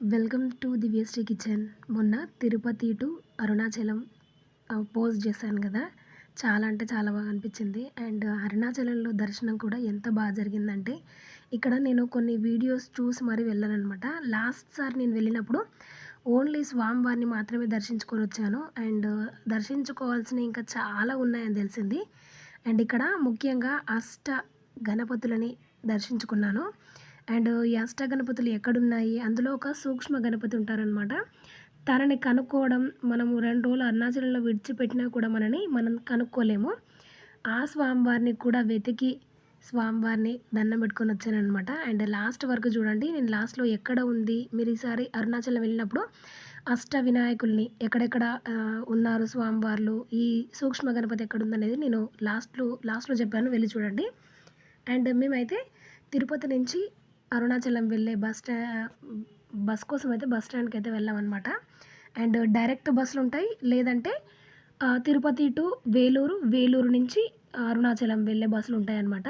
Welcome to Divyasri kitchen. మొన్న Tirupati to Arunachalam post చేశాను కదా! చాలా అంటే చాలా బాగా అనిపించింది. అండ్ అరుణాచలంలో దర్శనం కూడా ఎంత బాగా జరిగిందంటే, ఇక్కడ నేను కొన్ని వీడియోస్ చూసి మరీ వెళ్ళాననమాట. లాస్ట్ సారి నేను వెళ్ళినప్పుడు ఓన్లీ స్వామివారిని మాత్రమే దర్శించుకొని వచ్చాను. అండ్ దర్శించుకోవాల్సినవి ఇంకా చాలా ఉన్నాయని తెలిసింది. అండ్ ఇక్కడ ముఖ్యంగా గణపతులని దర్శించుకున్నాను. అండ్ ఈ అష్టగణపతులు ఎక్కడున్నాయి, అందులో ఒక సూక్ష్మ గణపతి ఉంటారనమాట. తనని కనుక్కోవడం, మనము 2 రోజులు అరుణాచలంలో విడిచిపెట్టినా కూడా మనం కనుక్కోలేము. ఆ స్వామివారిని కూడా వెతికి స్వామివారిని దండం పెట్టుకొని వచ్చాననమాట. అండ్ లాస్ట్ వరకు చూడండి. నేను లాస్ట్‌లో ఎక్కడ ఉంది, మీరు ఈసారి అరుణాచలం వెళ్ళినప్పుడు అష్ట వినాయకుల్ని ఎక్కడెక్కడ ఉన్నారు స్వామివార్లు, ఈ సూక్ష్మ గణపతి ఎక్కడుందనేది నేను లాస్ట్‌లో చెప్పాను, వెళ్ళి చూడండి. అండ్ మేమైతే తిరుపతి నుంచి అరుణాచలం వెళ్ళే బస్ కోసం అయితే బస్ స్టాండ్‌కైతే వెళ్ళామనమాట. అండ్ డైరెక్ట్ బస్సులుంటాయి. లేదంటే తిరుపతి టు వేలూరు, వేలూరు నుంచి అరుణాచలం వెళ్ళే బస్సులుంటాయనమాట.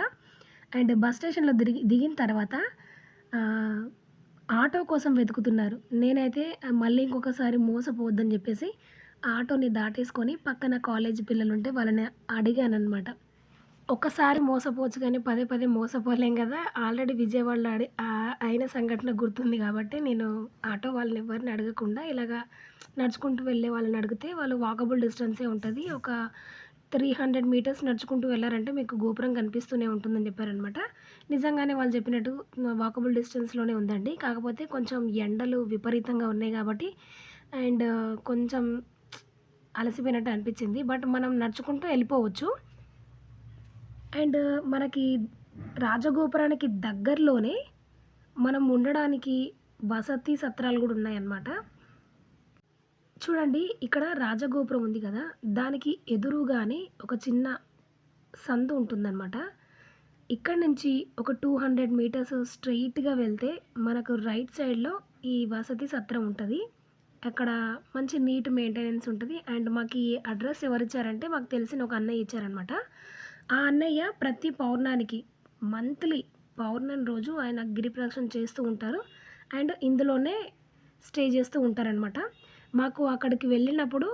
అండ్ బస్ స్టేషన్‌లో దిగిన తర్వాత ఆహ్, ఆటో కోసం వెతుకుతున్నారు. నేనైతే మళ్ళీ ఇంకొకసారి మోసపోవద్దని చెప్పేసి ఆటోని దాటేసుకొని పక్కన కాలేజీ పిల్లలుంటే వాళ్ళని అడిగాననమాట. ఒక్కసారి మోసపోవచ్చు కానీ పదే పదే మోసపోలేం కదా! ఆల్రెడీ విజయవాడలో అయిన సంఘటన గుర్తుంది కాబట్టి నేను ఆటో వాళ్ళని ఎవరిని అడగకుండా ఇలాగా నడుచుకుంటూ వెళ్ళే వాళ్ళని అడిగితే వాళ్ళు వాకబుల్ డిస్టెన్సే ఉంటది. ఒక 300 మీటర్స్ నడుచుకుంటూ వెళ్లారంటే మీకు గోపురం కనిపిస్తూనే ఉంటుందని చెప్పారనమాట. నిజంగానే వాళ్ళు చెప్పినట్టు వాకబుల్ డిస్టెన్స్‌లోనే ఉందండి. కాకపోతే కొంచెం ఎండలు విపరీతంగా ఉన్నాయి కాబట్టి అండ్ కొంచెం అలసిపోయినట్టు అనిపించింది. బట్ మనం నడుచుకుంటూ వెళ్ళిపోవచ్చు. అండ్ మనకి రాజగోపురానికి దగ్గరలోనే మనం ఉండడానికి వసతి సత్రాలు కూడా ఉన్నాయన్నమాట. చూడండి, ఇక్కడ రాజగోపురం ఉంది కదా! దానికి ఎదురుగానే ఒక చిన్న సందు ఉంటుందన్నమాట. ఇక్కడి నుంచి ఒక 200 మీటర్స్ స్ట్రెయిట్‌గా వెళ్తే మనకు రైట్ సైడ్‌లో ఈ వసతి సత్రం ఉంటది. అక్కడ మంచి నీట్ మెయింటెనెన్స్ ఉంటది. అండ్ మాకీ అడ్రస్ ఎవరిచ్చారంటే మాకు తెలిసిన ఒక అన్నయ్య ఇచ్చారనమాట. ఆ అన్నయ్య ప్రతి పౌర్ణానికి మంత్లీ పౌర్ణమి రోజు ఆయన గిరి ప్రదక్షిణ చేస్తూ ఉంటారు. అండ్ ఇందులోనే స్టే చేస్తూ ఉంటారనమాట. మాకు అక్కడికి వెళ్ళినప్పుడు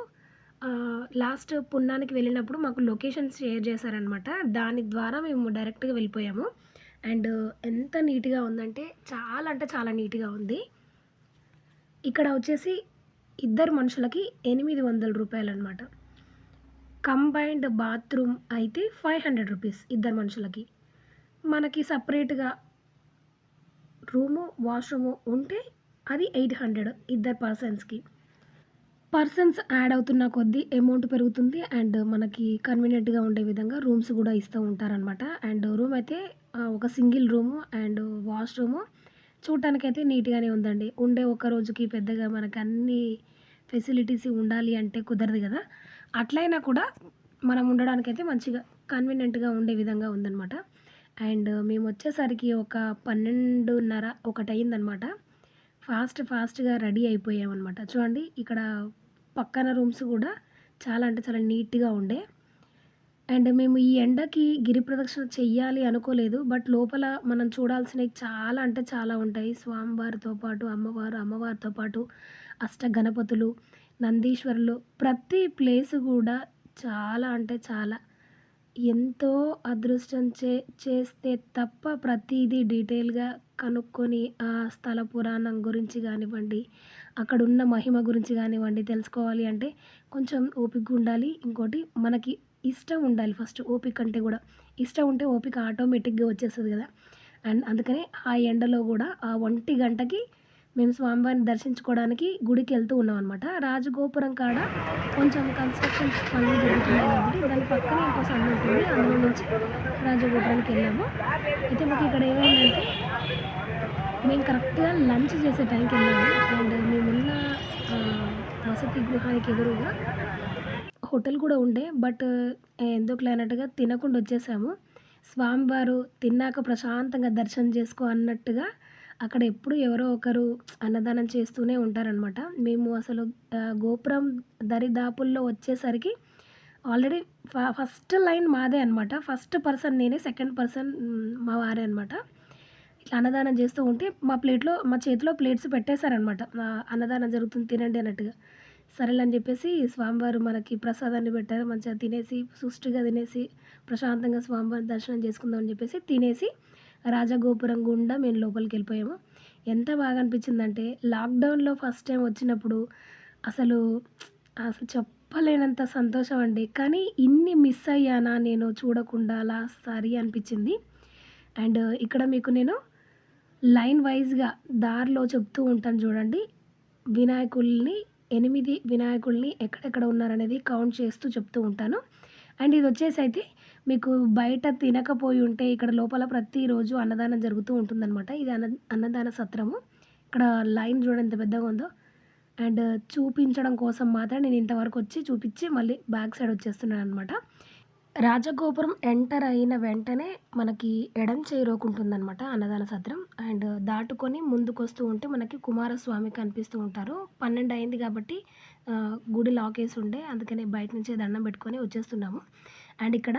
లాస్ట్ పున్నానికి వెళ్ళినప్పుడు మాకు లొకేషన్ షేర్ చేశారనమాట. దాని ద్వారా మేము డైరెక్ట్‌గా వెళ్ళిపోయాము. అండ్ ఎంత నీట్‌గా ఉందంటే చాలా అంటే చాలా నీట్‌గా ఉంది. ఇక్కడ వచ్చేసి ఇద్దరు మనుషులకి రూ. 800 కంబైన్డ్ బాత్రూమ్ అయితే రూ. 500 ఇద్దరు మనుషులకి. మనకి సెపరేట్‌గా రూము, వాష్‌రూము ఉంటే అది 800 ఇద్దరు పర్సన్స్‌కి. పర్సన్స్ యాడ్ అవుతున్న కొద్దీ అమౌంట్ పెరుగుతుంది. అండ్ మనకి కన్వీనియంట్‌గా ఉండే విధంగా రూమ్స్ కూడా ఇస్తూ ఉంటారనమాట. అండ్ రూమ్ అయితే ఒక సింగిల్ రూము అండ్ వాష్‌రూము చూడటానికైతే నీట్‌గానే ఉందండి. ఉండే ఒక రోజుకి పెద్దగా మనకు అన్ని ఫెసిలిటీస్ ఉండాలి అంటే కుదరదు కదా! అట్లయినా కూడా మనం ఉండడానికైతే మంచిగా కన్వీనియంట్‌గా ఉండే విధంగా ఉందనమాట. అండ్ మేమొచ్చేసరికి ఒక 12:30 ఒకటయిందనమాట. ఫాస్ట్‌గా రెడీ అయిపోయామనమాట. చూడండి, ఇక్కడ పక్కన రూమ్స్ కూడా చాలా అంటే చాలా నీట్‌గా ఉండే. అండ్ మేము ఈ ఎండకి గిరి ప్రదక్షిణ చెయ్యాలి అనుకోలేదు. బట్ లోపల మనం చూడాల్సినవి చాలా అంటే చాలా ఉంటాయి. స్వామివారితో పాటు అమ్మవారు, అమ్మవారితో పాటు అష్టగణపతులు, నందీశ్వరులు, ప్రతి ప్లేసు కూడా చాలా అంటే చాలా ఎంతో అదృష్టం చేస్తే తప్ప ప్రతీదీ డీటెయిల్‌గా కనుక్కొని ఆ స్థల పురాణం గురించి గానివ్వండి, అక్కడున్న మహిమ గురించి గానివ్వండి తెలుసుకోవాలి అంటే కొంచెం ఓపికగా ఉండాలి. ఇంకోటి మనకి ఇష్టం ఉండాలి ఫస్ట్, ఓపిక కంటే గూడా. ఇష్టం ఉంటే ఓపిక ఆటోమేటిక్‌గా వచ్చేస్తది గదా! అండ్ అందుకనే ఆ ఎండలో గూడా ఆ 1 గంటకి మేము స్వామివారిని దర్శించుకోవడానికి గుడికెళ్తూ ఉన్నామనమాట. రాజగోపురం కాడ కొంచెం కన్‌స్ట్రక్షన్స్ పనులు జరుగుతున్నాయి కాబట్టి దాని పక్కనే ఇంకో సందుంటుంది. అందులో నుంచి రాజగోపురానికెళ్ళాము. అయితే మాకిక్కడ ఏమైందంటే మేము కరెక్ట్‌గా లంచ్ చేసే టైంకెళ్ళాము. అండ్ మేమున్న ఆహ్, వసతి గృహానికి ఎదురుగా హోటల్ కూడా ఉండే. బట్ ఎందుకులే అన్నట్టుగా తినకుండా వచ్చేసాము. స్వామివారు తిన్నాక ప్రశాంతంగా దర్శనం చేసుకో అన్నట్టుగా అక్కడ ఎప్పుడు ఎవరో ఒకరు అన్నదానం చేస్తూనే ఉంటారనమాట. మేము అసలు గోపురం దరిదాపుల్లో వచ్చేసరికి ఆల్రెడీ ఫస్ట్ లైన్ మాదే అనమాట. ఫస్ట్ పర్సన్ నేనే, సెకండ్ పర్సన్ మా వారే అనమాట. ఇట్లా అన్నదానం చేస్తూ ఉంటే మా చేతిలో ప్లేట్స్ పెట్టేశారనమాట. అన్నదానం జరుగుతుంది తినండి అన్నట్టుగా. సరేలే అని చెప్పేసి స్వామివారు మనకి ప్రసాదాన్ని పెట్టారు. మంచిగా తినేసి సుష్టిగా తినేసి ప్రశాంతంగా స్వామివారి దర్శనం చేసుకుందాం అని చెప్పేసి తినేసి రాజగోపురం గుండా మేము లోపలికెళ్ళిపోయాము. ఎంత బాగా అనిపించిందంటే లాక్‌డౌన్‌లో ఫస్ట్ టైమ్ వచ్చినప్పుడు అసలు, అసలు చెప్పలేనంత సంతోషం అండి. కానీ ఇన్ని మిస్ అయ్యానా నేను చూడకుండా లాస్ట్ సారి అనిపించింది. అండ్ ఇక్కడ మీకు నేను లైన్ వైస్‌గా దారిలో చెప్తూ ఉంటాను చూడండి. వినాయకుల్ని 8 వినాయకుల్ని ఎక్కడెక్కడ ఉన్నారనేది కౌంట్ చేస్తూ చెప్తూ ఉంటాను. అండ్ ఇదొచ్చేసి అయితే మీకు బయట తినకపోయి ఉంటే ఇక్కడ లోపల ప్రతిరోజు అన్నదానం జరుగుతూ ఉంటుందనమాట. ఇది అన్నదాన సత్రము. ఇక్కడ లైన్ చూడండి ఎంత పెద్దగా ఉందో. అండ్ చూపించడం కోసం మాత్రం నేను ఇంతవరకు వచ్చి చూపించి మళ్ళీ బ్యాక్ సైడ్ వచ్చేస్తున్నాననమాట. రాజగోపురం ఎంటర్ అయిన వెంటనే మనకి ఎడం చేయిరోకు ఉంటుందనమాట అన్నదాన సత్రం. అండ్ దాటుకొని ముందుకొస్తూ ఉంటే మనకి కుమారస్వామి కనిపిస్తూ ఉంటారు. 12 అయింది కాబట్టి గుడి లాకేసి ఉండే అందుకని బయట నుంచే దండం పెట్టుకొని వచ్చేస్తున్నాము. అండ్ ఇక్కడ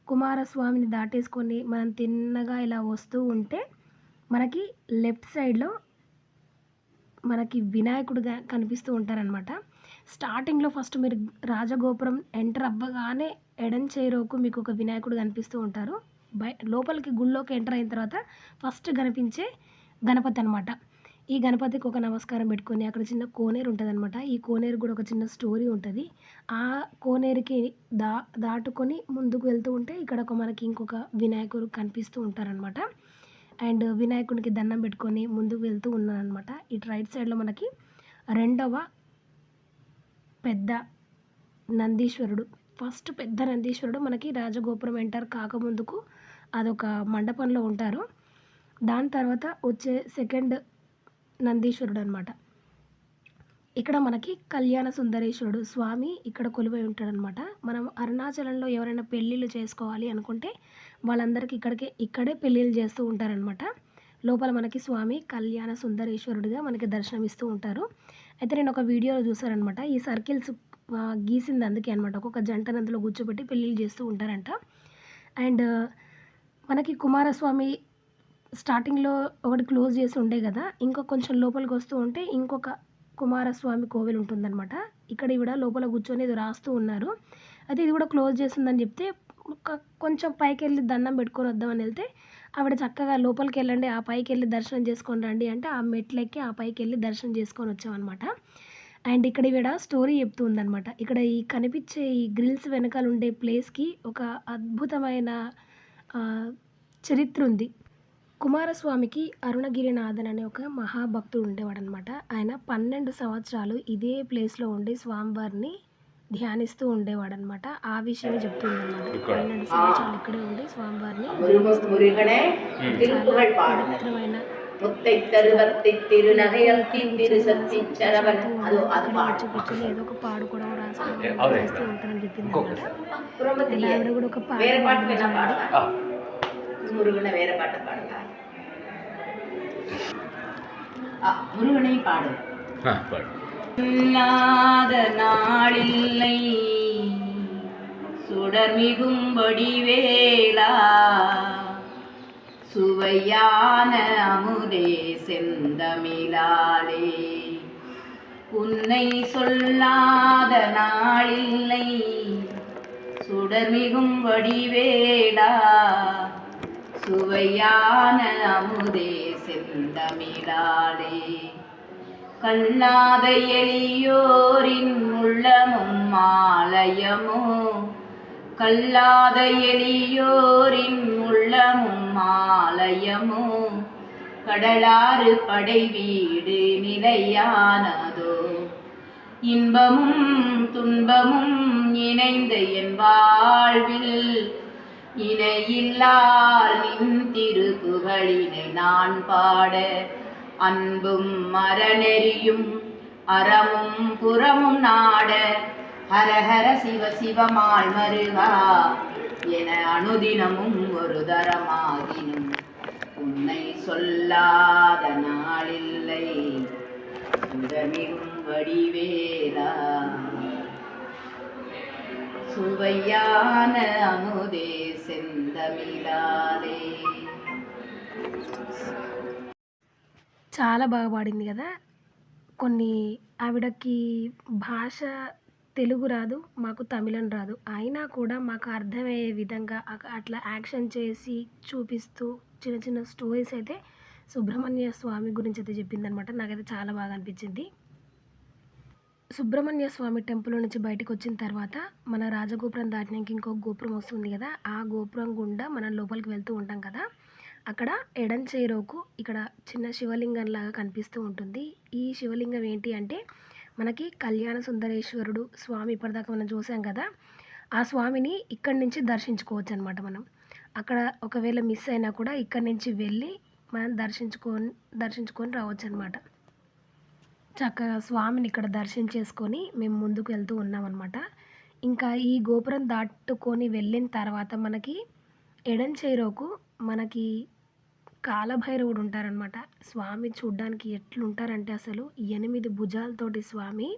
కుమారస్వామిని దాటేసుకొని మనం తిన్నగా ఇలా వస్తూ ఉంటే మనకి లెఫ్ట్ సైడ్‌లో మనకి వినాయకుడుగా కనిపిస్తూ ఉంటారనమాట. స్టార్టింగ్‌లో ఫస్ట్ మీరు రాజగోపురం ఎంటర్ అవ్వగానే ఎడం చేయిరోకు మీకు ఒక వినాయకుడు కనిపిస్తూ ఉంటారు. లోపలికి గుడిలోకి ఎంటర్ అయిన తర్వాత ఫస్ట్ కనిపించే గణపతి అనమాట. ఈ గణపతికి ఒక నమస్కారం పెట్టుకొని అక్కడ చిన్న కోనేరు ఉంటదనమాట. ఈ కోనేరు కూడా ఒక చిన్న స్టోరీ ఉంటది. ఆ కోనేరుకి దాటుకొని ముందుకు వెళ్తూ ఉంటే ఇక్కడ మనకి ఇంకొక వినాయకుడు కనిపిస్తూ ఉంటారనమాట. అండ్ వినాయకుడికి దండం పెట్టుకొని ముందుకు వెళ్తూ ఉన్నాననమాట. ఇటు రైట్ సైడ్‌లో మనకి రెండవ పెద్ద నందీశ్వరుడు. ఫస్ట్ పెద్ద నందీశ్వరుడు మనకి రాజగోపురం ఎంటర్ కాకముందుకు అదొక మండపంలో ఉంటారు. దాని తర్వాత వచ్చే సెకండ్ నందీశ్వరుడు అనమాట. ఇక్కడ మనకి కళ్యాణ సుందరేశ్వరుడు స్వామి ఇక్కడ కొలువై ఉంటాడనమాట. మనం అరుణాచలంలో ఎవరైనా పెళ్ళిళ్ళు చేసుకోవాలి అనుకుంటే వాళ్ళందరికీ ఇక్కడే పెళ్ళిళ్ళు చేస్తూ ఉంటారనమాట. లోపల మనకి స్వామి కళ్యాణ సుందరేశ్వరుడిగా మనకి దర్శనమిస్తూ ఉంటారు. అయితే నేను ఒక వీడియోలో చూసాననమాట. ఈ సర్కిల్స్ గీసింది అందుకే అనమాట. ఒక్కొక్క జంటను అందులో కూర్చోబెట్టి పెళ్ళిళ్ళు చేస్తూ ఉంటారంట. అండ్ మనకి కుమారస్వామి స్టార్టింగ్‌లో ఒకటి క్లోజ్ చేసి ఉండే కదా! ఇంకా కొంచెం లోపలికి వస్తూ ఉంటే ఇంకొక కుమారస్వామి కోవెల ఉంటుందనమాట. ఇక్కడ ఈవిడ లోపల కూర్చొని ఏదో రాస్తూ ఉన్నారు. అయితే ఇది కూడా క్లోజ్ చేసిందని చెప్తే కొంచెం పైకెళ్ళి దండం పెట్టుకొని వద్దామని వెళ్తే ఆవిడ చక్కగా లోపలికెళ్ళండి ఆ పైకెళ్ళి దర్శనం చేసుకొని రండి అంటే ఆ మెట్లెక్కి ఆ పైకెళ్ళి దర్శనం చేసుకొని వచ్చామనమాట. అండ్ ఇక్కడ ఈవిడ స్టోరీ చెప్తూ ఉందనమాట. ఇక్కడ ఈ కనిపించే ఈ గ్రిల్స్ వెనకాల ఉండే ప్లేస్‌కి ఒక అద్భుతమైన చరిత్ర ఉంది. కుమారస్వామికి అరుణగిరినాథన్ అనే ఒక మహాభక్తుడు ఉండేవాడనమాట. ఆయన 12 సంవత్సరాలు ఇదే ప్లేస్‌లో ఉండి స్వామివారిని ధ్యానిస్తూ ఉండేవాడనమాట. ఆ విషయమే చెప్తుందనమాట. 12 సంవత్సరాలు ఇక్కడే ఉండి స్వామివారిని పవిత్రమైన కూర్చొని ఏదో ఒక పాడుకోవడం రాసుకోవడం చేస్తూ ఉంటారని చెప్పిందనమాట. ఆవిడ కూడా ఒక పాట முருகனை வேற பாட்டு பாடுங்க. முருகனை பாடு. இல்லாத நாளில்லை சுடர்மிகும் வடிவேலா சுவையான அமுதே செந்தமிழாலே உன்னை சொல்லாத நாளில்லை சுடர்மிகும் வடிவேலா சுவையான அமுதே செந்தமிழாலே கல்லாத எளியோரின் உள்ளமும் ஆலயமோ கல்லாத எளியோரின் உள்ளமும் ஆலயமோ கடலாறு படை வீடு நிலையானதோ இன்பமும் துன்பமும் இணைந்த என் வாழ்வில் இணையில்லால் நின் திருப்புகழினை நான் பாட அன்பும் மரநெறியும் அறமும் புறமும் நாட ஹரஹர சிவ சிவமால் மருகா என அனுதினமும் ஒரு தரமாகினும் உன்னை சொல்லாத நாளில்லை சுடமிகும் வடிவேலா சுவையான அமுதே செந்தமிழாலே చాలా బాగా పాడింది కదా! కొన్ని ఆవిడకి భాష తెలుగు రాదు, మాకు తమిళం రాదు. అయినా కూడా మాకు అర్థమయ్యే విధంగా అట్లా యాక్షన్ చేసి చూపిస్తూ చిన్న చిన్న స్టోరీస్ అయితే సుబ్రహ్మణ్య స్వామి గురించి అయితే చెప్పిందనమాట. నాకైతే చాలా బాగా అనిపించింది. సుబ్రహ్మణ్య స్వామి టెంపుల్ నుంచి బయటకొచ్చిన తర్వాత మన రాజగోపురం దాటినాక ఇంకొక గోపురం వస్తుంది కదా! ఆ గోపురం గుండా మనం లోపలికి వెళ్తూ ఉంటాం కదా! అక్కడ ఎడం చేరోకు ఇక్కడ చిన్న శివలింగంలాగా కనిపిస్తూ ఉంటుంది. ఈ శివలింగం ఏంటి అంటే మనకి కళ్యాణ సుందరేశ్వరుడు స్వామి ఇప్పటిదాకా మనం చూసాం కదా! ఆ స్వామిని ఇక్కడి నుంచి దర్శించుకోవచ్చు అనమాట మనం. అక్కడ ఒకవేళ మిస్ అయినా కూడా ఇక్కడి నుంచి వెళ్ళి మనం దర్శించుకొని రావచ్చనమాట. చక్కగా స్వామిని ఇక్కడ దర్శించేసుకొని మేము ముందుకు వెళ్తూ ఉన్నామన్నమాట. ఇంకా ఈ గోపురం దాటుకొని వెళ్ళిన తర్వాత మనకి ఎడం చేరోకు మనకి కాలభైరవుడు ఉంటారనమాట. స్వామి చూడ్డానికి ఎట్లుంటారంటే అసలు 8 భుజాలతోటి స్వామి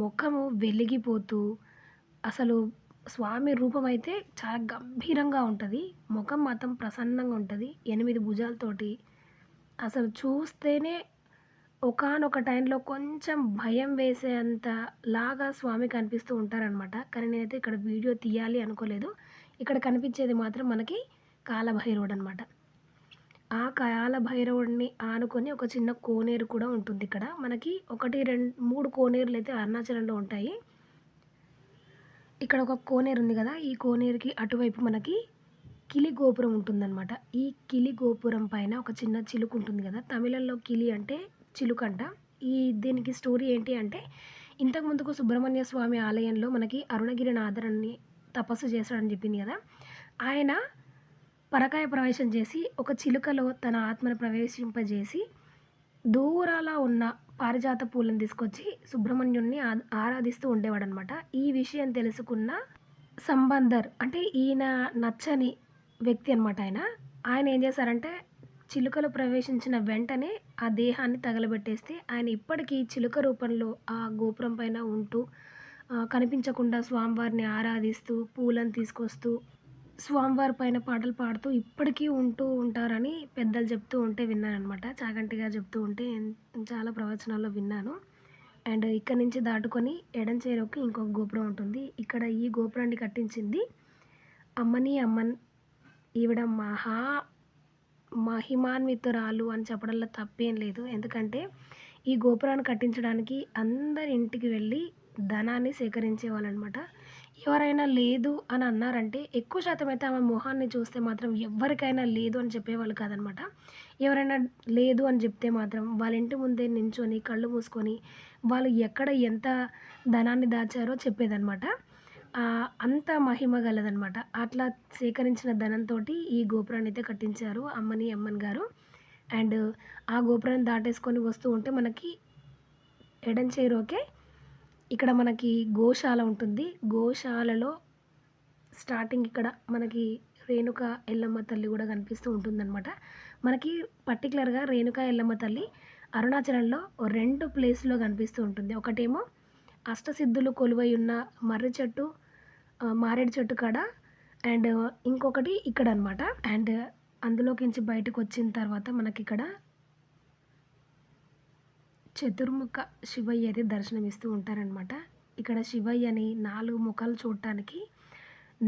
ముఖము వెలిగిపోతూ అసలు స్వామి రూపం అయితే చాలా గంభీరంగా ఉంటుంది. ముఖం మాత్రం ప్రసన్నంగా ఉంటుంది. 8 భుజాలతోటి అసలు చూస్తేనే ఒకానొక టైంలో కొంచెం భయం వేసేంత లాగా స్వామి కనిపిస్తూ ఉంటారనమాట. కానీ నేనైతే ఇక్కడ వీడియో తీయాలి అనుకోలేదు. ఇక్కడ కనిపించేది మాత్రం మనకి కాలభైరవుడు అనమాట. ఆ కాలభైరవుడిని ఆనుకొని ఒక చిన్న కోనేరు కూడా ఉంటుంది ఇక్కడ. మనకి 1, 2, 3 కోనేరులు అయితే అరుణాచలంలో ఉంటాయి. ఇక్కడ ఒక కోనేరు ఉంది కదా! ఈ కోనేరుకి అటువైపు మనకి కిలి గోపురం ఉంటుందన్నమాట. ఈ కిలి గోపురం పైన ఒక చిన్న చిలుక ఉంటుంది కదా! తమిళంలో కిలి అంటే చిలుకంట. దీనికి స్టోరీ ఏంటి అంటే ఇంతకుముందుకు సుబ్రహ్మణ్య స్వామి ఆలయంలో మనకి అరుణగిరినాథుడిని తపస్సు చేశాడని చెప్పింది కదా! ఆయన పరకాయ ప్రవేశం చేసి ఒక చిలుకలో తన ఆత్మను ప్రవేశింపజేసి దూరాల ఉన్న పారిజాత పూలను తీసుకొచ్చి సుబ్రహ్మణ్యుడిని ఆరాధిస్తూ ఉండేవాడనమాట. ఈ విషయం తెలుసుకున్న సంబందర్ అంటే ఈయన నచ్చని వ్యక్తి అనమాట ఆయన ఏం చేశారంటే చిలుకలు ప్రవేశించిన వెంటనే ఆ దేహాన్ని తగలబెట్టేస్తే ఆయన ఇప్పటికీ చిలుక రూపంలో ఆ గోపురం పైన ఉంటూ కనిపించకుండా స్వామివారిని ఆరాధిస్తూ పూలను తీసుకొస్తూ స్వామివారి పైన పాటలు పాడుతూ ఇప్పటికీ ఉంటూ ఉంటారని పెద్దలు చెప్తూ ఉంటే విన్నానమాట. చాగంటిగా చెప్తూ ఉంటే చాలా ప్రవచనాల్లో విన్నాను. అండ్ ఇక్కడ నుంచి దాటుకొని ఎడం చేరుకి ఇంకొక గోపురం ఉంటుంది. ఇక్కడ ఈ గోపురాన్ని కట్టించింది అమ్మన్. ఈవిడ మహిమాన్వితురాలు అని చెప్పడంలో తప్పేం లేదు. ఎందుకంటే ఈ గోపురాన్ని కట్టించడానికి అందరి ఇంటికి వెళ్ళి ధనాన్ని సేకరించేవాళ్ళనమాట. ఎవరైనా లేదు అని అన్నారంటే ఎక్కువ శాతం అయితే ఆమె మొహాన్ని చూస్తే మాత్రం ఎవరికైనా లేదు అని చెప్పేవాళ్ళు కాదనమాట. ఎవరైనా లేదు అని చెప్తే మాత్రం వాళ్ళ ఇంటి ముందే నించొని కళ్ళు మూసుకొని వాళ్ళు ఎక్కడ ఎంత ధనాన్ని దాచారో చెప్పేదనమాట. అంత మహిమ గలదనమాట. అట్లా సేకరించిన ధనంతో ఈ గోపురాన్ని అయితే కట్టించారు అమ్మన్ గారు. అండ్ ఆ గోపురాన్ని దాటేసుకొని వస్తూ ఉంటే మనకి ఎడం చేరోకే ఇక్కడ మనకి గోశాల ఉంటుంది. గోశాలలో స్టార్టింగ్ ఇక్కడ మనకి రేణుక ఎల్లమ్మ తల్లి కూడా కనిపిస్తూ ఉంటుందన్నమాట. మనకి పర్టికులర్గా రేణుక ఎల్లమ్మ తల్లి అరుణాచలంలో 2 ప్లేస్లో కనిపిస్తూ ఉంటుంది. ఒకటేమో అష్టసిద్ధులు కొలువై ఉన్న మర్రి చెట్టు మారేడు చెట్టు కాడ అండ్ ఇంకొకటి ఇక్కడ అనమాట. అండ్ అందులోకించి బయటకు వచ్చిన తర్వాత మనకి ఇక్కడ చతుర్ముఖ శివయ్య అయితే దర్శనమిస్తూ ఉంటారనమాట. ఇక్కడ శివయ్యని 4 ముఖాలు చూడటానికి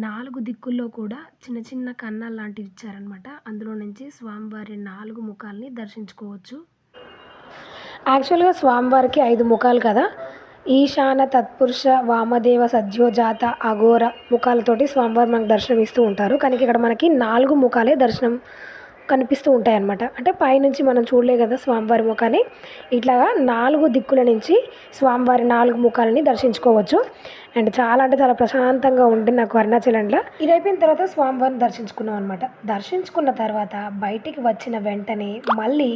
4 దిక్కుల్లో కూడా చిన్న చిన్న కన్నాలు లాంటివి ఇచ్చారనమాట. అందులో నుంచి స్వామివారి 4 ముఖాలని దర్శించుకోవచ్చు. యాక్చువల్గా స్వామివారికి 5 ముఖాలు కదా. ఈశాన తత్పురుష వామదేవ సద్యోజాత అఘోర ముఖాలతోటి స్వామివారు మనకు దర్శనం ఇస్తూ ఉంటారు. కానీ ఇక్కడ మనకి 4 ముఖాలే దర్శనం కనిపిస్తూ ఉంటాయన్నమాట. అంటే పైనుంచి మనం చూడలే కదా స్వామివారి ముఖాన్ని. ఇట్లాగా 4 దిక్కుల నుంచి స్వామివారి 4 ముఖాలని దర్శించుకోవచ్చు. అండ్ చాలా అంటే చాలా ప్రశాంతంగా ఉంటుంది నాకు అరుణాచలంలో. ఇది అయిపోయిన తర్వాత స్వామివారిని దర్శించుకున్నాం అనమాట. దర్శించుకున్న తర్వాత బయటికి వచ్చిన వెంటనే మళ్ళీ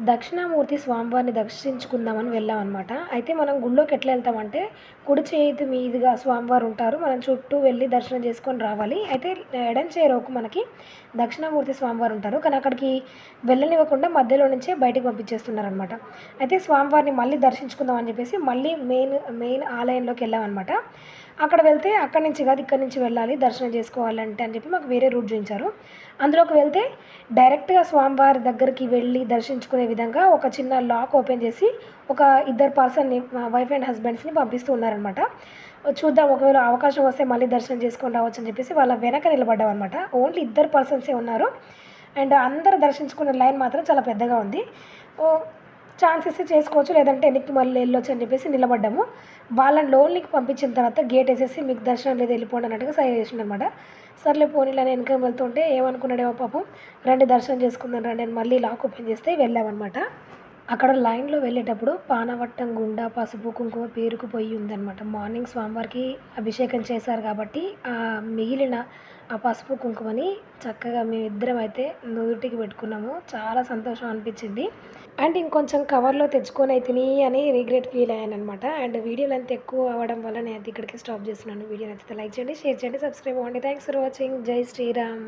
దక్షిణామూర్తి స్వామివారిని దర్శించుకుందామని వెళ్ళాం అనమాట. అయితే మనం గుళ్ళోకి ఎట్లా వెళ్తామంటే కుడి చేతి మీదుగా స్వామివారు ఉంటారు. మనం చుట్టూ వెళ్ళి దర్శనం చేసుకొని రావాలి. అయితే ఎడం చేరోకు మనకి దక్షిణామూర్తి స్వామివారు ఉంటారు. కానీ అక్కడికి వెళ్ళనివ్వకుండా మధ్యలో నుంచే బయటకు పంపించేస్తున్నారు అనమాట. అయితే స్వామివారిని మళ్ళీ దర్శించుకుందాం అని చెప్పేసి మళ్ళీ మెయిన్ ఆలయంలోకి వెళ్ళామన్నమాట. అక్కడ వెళ్తే అక్కడి నుంచి కాదు ఇక్కడి నుంచి వెళ్ళాలి దర్శనం చేసుకోవాలంటే అని చెప్పి మాకు వేరే రూట్ చూపించారు. అందులోకి వెళ్తే డైరెక్ట్గా స్వామివారి దగ్గరికి వెళ్ళి దర్శించుకునే విధంగా ఒక చిన్న లాక్ ఓపెన్ చేసి ఒక ఇద్దరు పర్సన్ని వైఫ్ అండ్ హస్బెండ్స్ని పంపిస్తూ ఉన్నారనమాట. చూద్దాం ఒకవేళ అవకాశం వస్తే మళ్ళీ దర్శనం చేసుకొని రావచ్చు అని చెప్పేసి వాళ్ళ వెనక నిలబడ్డాం అనమాట. ఓన్లీ ఇద్దరు పర్సన్సే ఉన్నారు అండ్ అందరు దర్శించుకునే లైన్ మాత్రం చాలా పెద్దగా ఉంది. ఛాన్స్ ఇస్తే చేసుకోవచ్చు లేదంటే వెనక్కి మళ్ళీ వెళ్ళొచ్చు అని చెప్పేసి నిలబడ్డాము. వాళ్ళని లోన్లీకి పంపించిన తర్వాత గేట్ వేసేసి మీకు దర్శనం లేదు వెళ్ళిపోండి అన్నట్టుగా సైన్ చేసిండు అనమాట. సర్లే పోనీలు అని వెనక వెళ్తుంటే ఏమనుకున్నాడేమో పాపం రండి దర్శనం చేసుకుందాం రండి అని మళ్ళీ లాక్ ఓపెన్ చేస్తే వెళ్ళామన్నమాట. అక్కడ లైన్లో వెళ్ళేటప్పుడు పానవట్టం గుండా పసుపు కుంకుమ పేరుకుపోయి ఉందన్నమాట. మార్నింగ్ స్వామివారికి అభిషేకం చేశారు కాబట్టి మిగిలిన ఆ పసుపు కుంకుమని చక్కగా మేమిద్దరం అయితే నుదుటికి పెట్టుకున్నాము. చాలా సంతోషం అనిపించింది అండ్ ఇంకొంచెం కవర్లో తెచ్చుకొని అయితే అని రిగ్రెట్ ఫీల్ అయ్యాను అనమాట. అండ్ వీడియో లెంత్ ఎక్కువ అవ్వడం వల్ల నేను ఇక్కడికి స్టాప్ చేస్తున్నాను. వీడియో నచ్చితే లైక్ చేయండి, షేర్ చేయండి, సబ్స్క్రైబ్ అవ్వండి. Thanks for watching. జై శ్రీరామ్.